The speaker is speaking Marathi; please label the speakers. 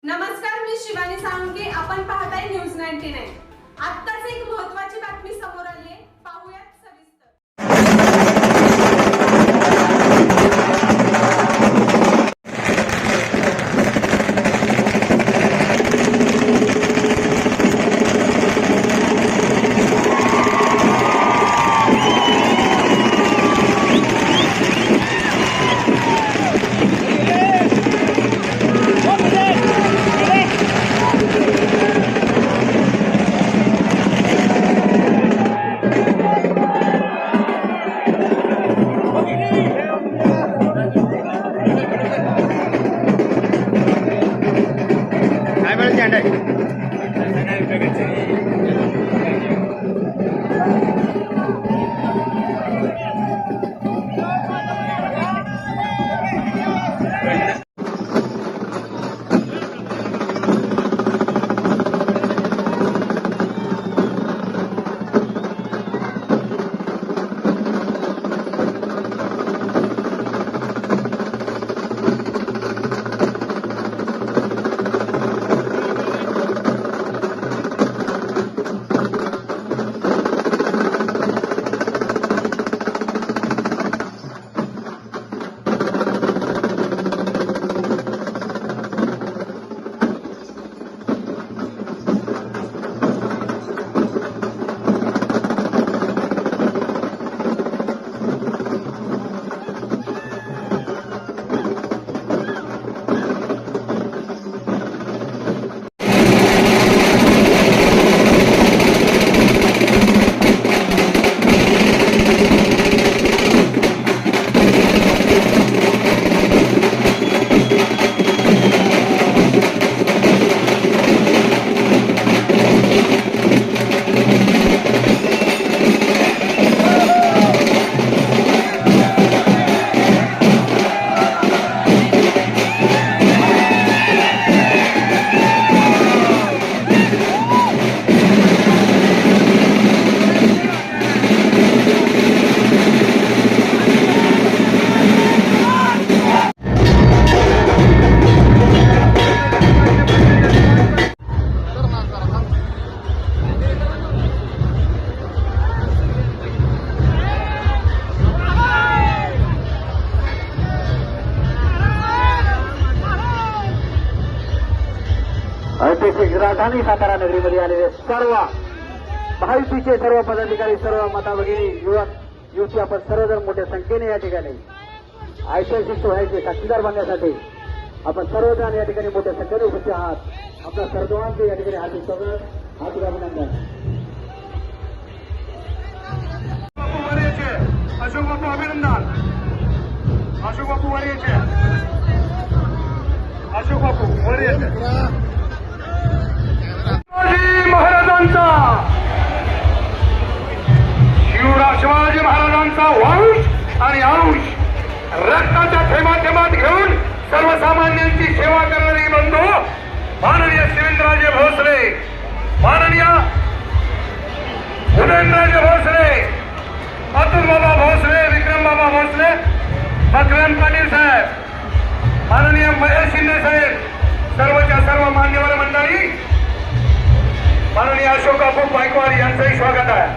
Speaker 1: नमस्कार, मी शिवानी साळुंखे. आपण पाहताय न्यूज 99. आत्ताच एक महत्त्वाची बातमी समोर आली आहे. पाहूयात सविस्तर.
Speaker 2: ऐतिहासिक राजधानी सातारा नगरीमध्ये आलेले सर्व महायुतीचे सर्व पदाधिकारी, सर्व माता भगिनी, युवक युवती, आपण सर्वजण मोठ्या संख्येने या ठिकाणी ऐतिहासिक सोहळ्याचे साक्षीदार बनण्यासाठी आपण सर्वजण या ठिकाणी मोठ्या संख्येने उपस्थित आहात. आपल्या सर्वांचे या ठिकाणी हार्दिक स्वागत, हार्दिक अभिनंदन.
Speaker 3: अशोक बापू अभिनंदन. अशोक बापू वर यायचे. अशोक बापू वर यायचे. शिवाजी महाराजांचा शिवाजी महाराजांचा वंश आणि अंश रक्ताच्या थेंबात घेऊन सर्वसामान्यांची सेवा करणारी बंधू माननीय शिवेंद्रराजे भोसले, माननीय उदयनराजे भोसले, अतुल बाबा भोसले, विक्रम बाबा भोसले, मकरंद पाटील साहेब, माननीय महेश शिंदे साहेब, सर्वच्या सर्व मान्यवर मंडळी, माननीय अशोक बापू गायकवाड यांचंही स्वागत आहे.